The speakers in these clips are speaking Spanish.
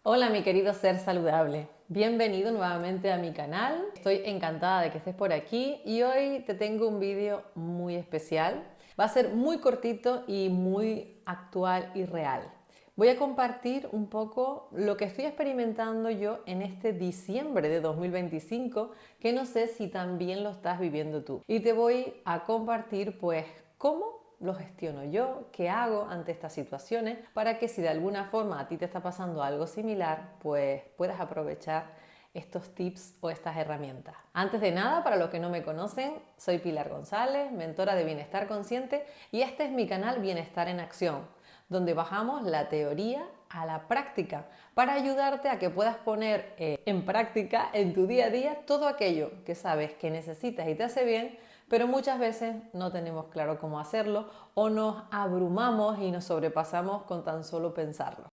Hola mi querido ser saludable, bienvenido nuevamente a mi canal. Estoy encantada de que estés por aquí y hoy te tengo un vídeo muy especial. Va a ser muy cortito y muy actual y real. Voy a compartir un poco lo que estoy experimentando yo en este diciembre de 2025, que no sé si también lo estás viviendo tú. Y te voy a compartir pues cómo lo gestiono yo, qué hago ante estas situaciones, para que si de alguna forma a ti te está pasando algo similar, pues puedas aprovechar estos tips o estas herramientas. Antes de nada, para los que no me conocen, soy Pilar González, mentora de Bienestar Consciente, y este es mi canal Bienestar en Acción, donde bajamos la teoría a la práctica para ayudarte a que puedas poner en práctica en tu día a día todo aquello que sabes que necesitas y te hace bien, pero muchas veces no tenemos claro cómo hacerlo o nos abrumamos y nos sobrepasamos con tan solo pensarlo.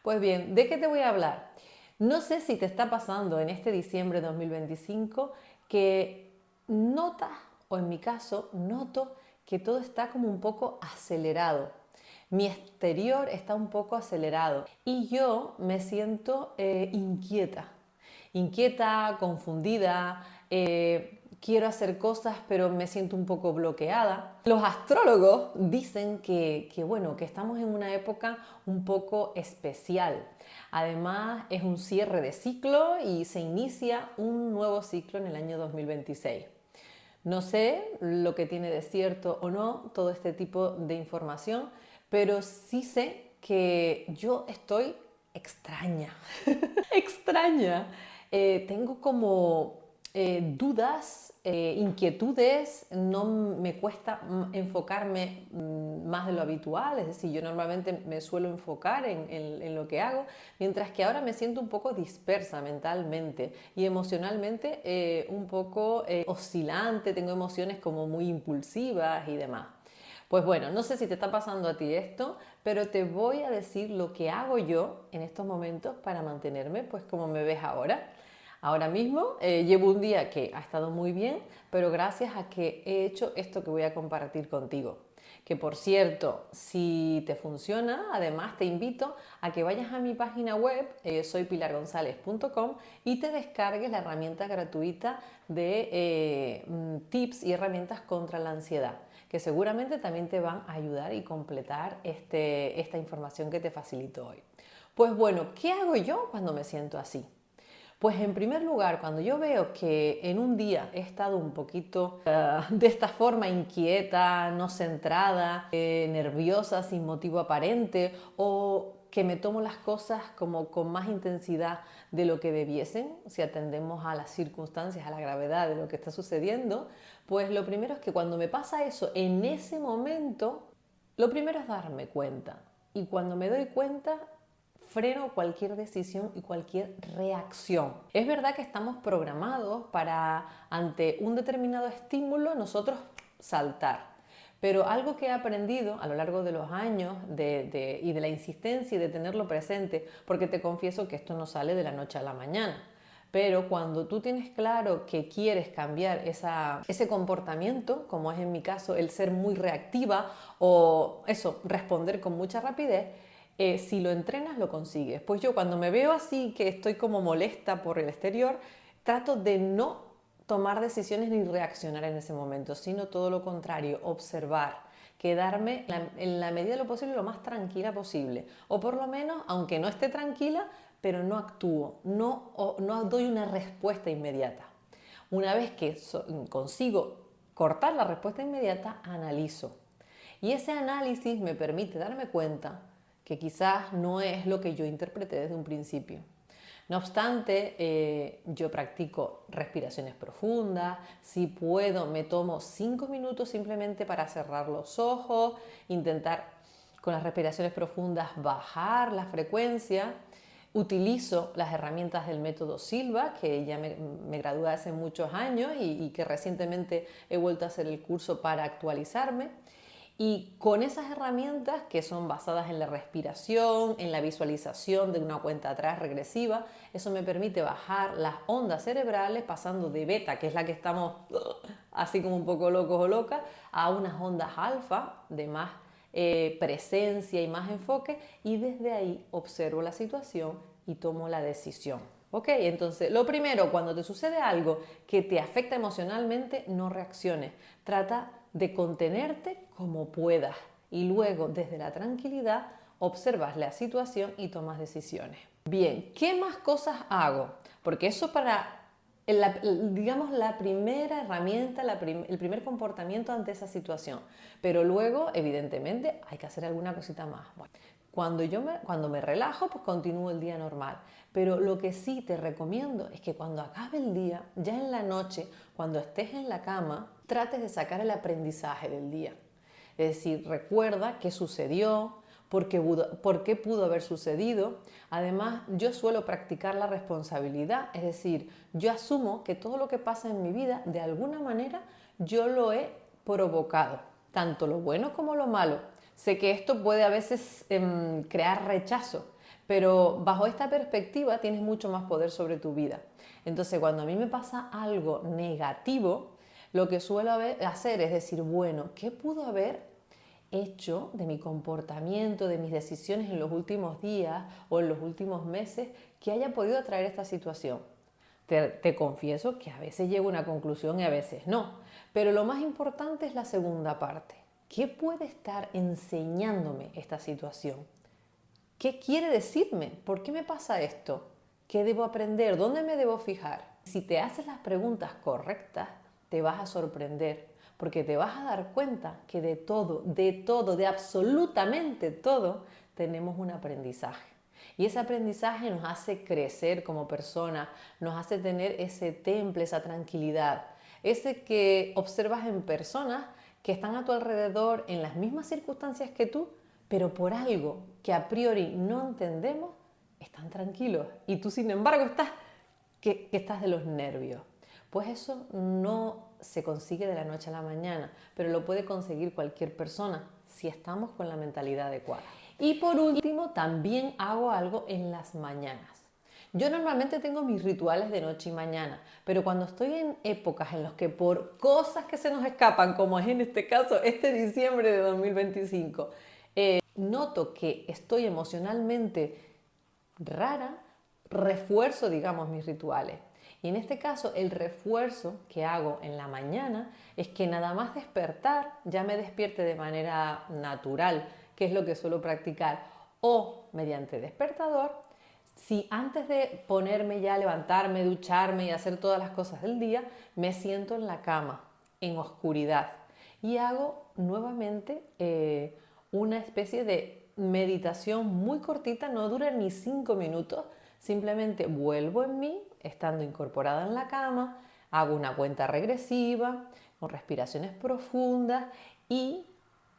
Pues bien, ¿de qué te voy a hablar? No sé si te está pasando en este diciembre de 2025 que notas, o en mi caso, noto que todo está como un poco acelerado. Mi exterior está un poco acelerado y yo me siento inquieta, confundida, quiero hacer cosas pero me siento un poco bloqueada. Los astrólogos dicen bueno, que estamos en una época un poco especial. Además es un cierre de ciclo y se inicia un nuevo ciclo en el año 2026. No sé lo que tiene de cierto o no todo este tipo de información, pero sí sé que yo estoy extraña, extraña. Tengo como dudas, inquietudes, no me cuesta enfocarme más de lo habitual, es decir, yo normalmente me suelo enfocar en lo que hago, mientras que ahora me siento un poco dispersa mentalmente y emocionalmente un poco oscilante, tengo emociones como muy impulsivas y demás. Pues bueno, no sé si te está pasando a ti esto, pero te voy a decir lo que hago yo en estos momentos para mantenerme pues como me ves ahora. Ahora mismo llevo un día que ha estado muy bien, pero gracias a que he hecho esto que voy a compartir contigo. Que por cierto, si te funciona, además te invito a que vayas a mi página web, soypilargonzalez.com, y te descargues la herramienta gratuita de tips y herramientas contra la ansiedad, que seguramente también te van a ayudar y completar esta información que te facilito hoy. Pues bueno, ¿qué hago yo cuando me siento así? Pues en primer lugar, cuando yo veo que en un día he estado un poquito de esta forma inquieta, no centrada, nerviosa sin motivo aparente, o que me tomo las cosas como con más intensidad de lo que debiesen, si atendemos a las circunstancias, a la gravedad de lo que está sucediendo, pues lo primero es que cuando me pasa eso en ese momento, lo primero es darme cuenta. Y cuando me doy cuenta, freno cualquier decisión y cualquier reacción. Es verdad que estamos programados para, ante un determinado estímulo, nosotros saltar. Pero algo que he aprendido a lo largo de los años y de la insistencia y de tenerlo presente, porque te confieso que esto no sale de la noche a la mañana, pero cuando tú tienes claro que quieres cambiar ese comportamiento, como es en mi caso el ser muy reactiva o eso, responder con mucha rapidez, si lo entrenas lo consigues. Pues yo cuando me veo así, que estoy como molesta por el exterior, trato de no tomar decisiones ni reaccionar en ese momento, sino todo lo contrario, observar, quedarme en la medida de lo posible lo más tranquila posible. O por lo menos, aunque no esté tranquila, pero no actúo, no doy una respuesta inmediata. Una vez que consigo cortar la respuesta inmediata, analizo. Y ese análisis me permite darme cuenta que quizás no es lo que yo interpreté desde un principio. No obstante, yo practico respiraciones profundas, si puedo me tomo 5 minutos simplemente para cerrar los ojos, intentar con las respiraciones profundas bajar la frecuencia. Utilizo las herramientas del método Silva, que ya me gradué hace muchos años y que recientemente he vuelto a hacer el curso para actualizarme. Y con esas herramientas que son basadas en la respiración, en la visualización de una cuenta atrás regresiva, eso me permite bajar las ondas cerebrales pasando de beta, que es la que estamos así como un poco locos o locas, a unas ondas alfa de más presencia y más enfoque, y desde ahí observo la situación y tomo la decisión. ¿Ok? Entonces, lo primero, cuando te sucede algo que te afecta emocionalmente, no reacciones. Trata de contenerte como puedas y luego, desde la tranquilidad, observas la situación y tomas decisiones. Bien, ¿qué más cosas hago? Porque eso para, digamos, la primera herramienta, el primer comportamiento ante esa situación. Pero luego, evidentemente, hay que hacer alguna cosita más. Bueno, cuando me relajo, pues continúo el día normal. Pero lo que sí te recomiendo es que cuando acabe el día, ya en la noche, cuando estés en la cama, trates de sacar el aprendizaje del día. Es decir, recuerda qué sucedió, por qué pudo haber sucedido. Además, yo suelo practicar la responsabilidad, es decir, yo asumo que todo lo que pasa en mi vida, de alguna manera, yo lo he provocado, tanto lo bueno como lo malo. Sé que esto puede a veces crear rechazo, pero bajo esta perspectiva tienes mucho más poder sobre tu vida. Entonces, cuando a mí me pasa algo negativo, lo que suelo hacer es decir, bueno, ¿qué pudo haber hecho de mi comportamiento, de mis decisiones en los últimos días o en los últimos meses que haya podido traer esta situación? Te confieso que a veces llego a una conclusión y a veces no, pero lo más importante es la segunda parte. ¿Qué puede estar enseñándome esta situación? ¿Qué quiere decirme? ¿Por qué me pasa esto? ¿Qué debo aprender? ¿Dónde me debo fijar? Si te haces las preguntas correctas, te vas a sorprender, porque te vas a dar cuenta que de todo, de absolutamente todo, tenemos un aprendizaje. Y ese aprendizaje nos hace crecer como persona, nos hace tener ese temple, esa tranquilidad, ese que observas en personas que están a tu alrededor en las mismas circunstancias que tú, pero por algo que a priori no entendemos, están tranquilos. Y tú, sin embargo, que estás de los nervios. Pues eso no se consigue de la noche a la mañana, pero lo puede conseguir cualquier persona si estamos con la mentalidad adecuada. Y por último, también hago algo en las mañanas. Yo normalmente tengo mis rituales de noche y mañana, pero cuando estoy en épocas en las que por cosas que se nos escapan, como es en este caso, este diciembre de 2025, noto que estoy emocionalmente rara, refuerzo, digamos, mis rituales. Y en este caso, el refuerzo que hago en la mañana es que nada más despertar, ya me despierte de manera natural, que es lo que suelo practicar, o mediante despertador, si antes de ponerme ya, levantarme, ducharme y hacer todas las cosas del día, me siento en la cama, en oscuridad, y hago nuevamente una especie de meditación muy cortita, no dura ni 5 minutos, simplemente vuelvo en mí, estando incorporada en la cama, hago una cuenta regresiva, con respiraciones profundas y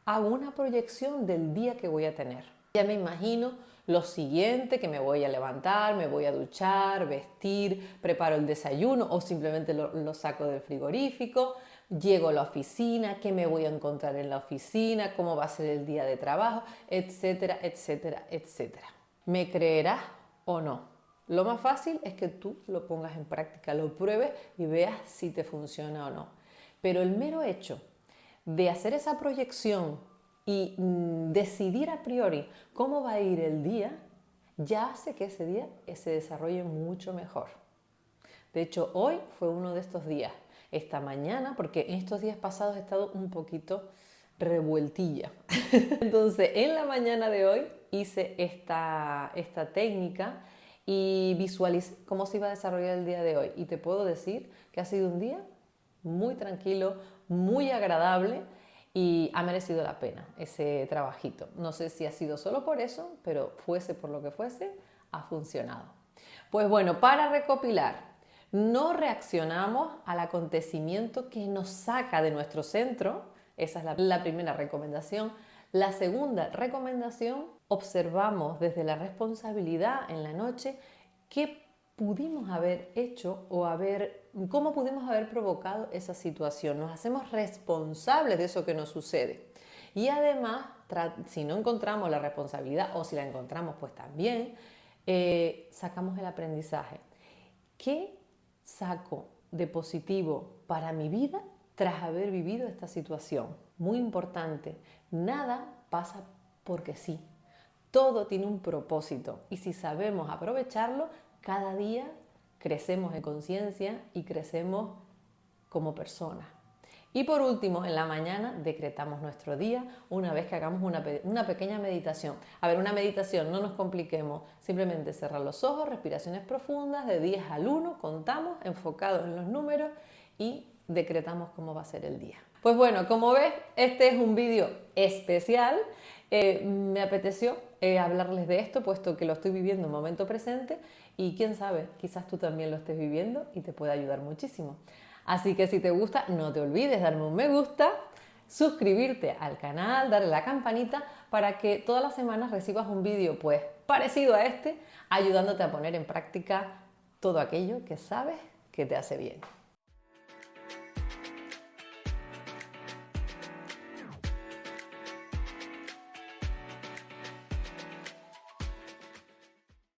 hago una proyección del día que voy a tener. Ya me imagino lo siguiente, que me voy a levantar, me voy a duchar, vestir, preparo el desayuno o simplemente lo saco del frigorífico, llego a la oficina, qué me voy a encontrar en la oficina, cómo va a ser el día de trabajo, etcétera, etcétera, etcétera. ¿Me creerás o no? Lo más fácil es que tú lo pongas en práctica, lo pruebes y veas si te funciona o no. Pero el mero hecho de hacer esa proyección y decidir a priori cómo va a ir el día, ya hace que ese día se desarrolle mucho mejor. De hecho, hoy fue uno de estos días. Esta mañana, porque en estos días pasados he estado un poquito revueltilla. Entonces, en la mañana de hoy hice esta técnica y visualicé cómo se iba a desarrollar el día de hoy. Y te puedo decir que ha sido un día muy tranquilo, muy agradable y ha merecido la pena ese trabajito. No sé si ha sido solo por eso, pero fuese por lo que fuese, ha funcionado. Pues bueno, para recopilar, no reaccionamos al acontecimiento que nos saca de nuestro centro. Esa es la primera recomendación. La segunda recomendación, observamos desde la responsabilidad en la noche qué pudimos haber hecho o cómo pudimos haber provocado esa situación. Nos hacemos responsables de eso que nos sucede. Y además, si no encontramos la responsabilidad o si la encontramos, pues también sacamos el aprendizaje. ¿Qué saco de positivo para mi vida tras haber vivido esta situación? Muy importante, nada pasa porque sí. Todo tiene un propósito y si sabemos aprovecharlo, cada día crecemos en conciencia y crecemos como personas. Y por último, en la mañana decretamos nuestro día una vez que hagamos una pequeña meditación. A ver, una meditación, no nos compliquemos, simplemente cerrar los ojos, respiraciones profundas, de 10 al 1, contamos, enfocados en los números y decretamos cómo va a ser el día. Pues bueno, como ves, este es un vídeo especial. Me apeteció hablarles de esto, puesto que lo estoy viviendo en momento presente y quién sabe, quizás tú también lo estés viviendo y te pueda ayudar muchísimo. Así que si te gusta, no te olvides darme un me gusta, suscribirte al canal, darle a la campanita para que todas las semanas recibas un vídeo pues parecido a este, ayudándote a poner en práctica todo aquello que sabes que te hace bien.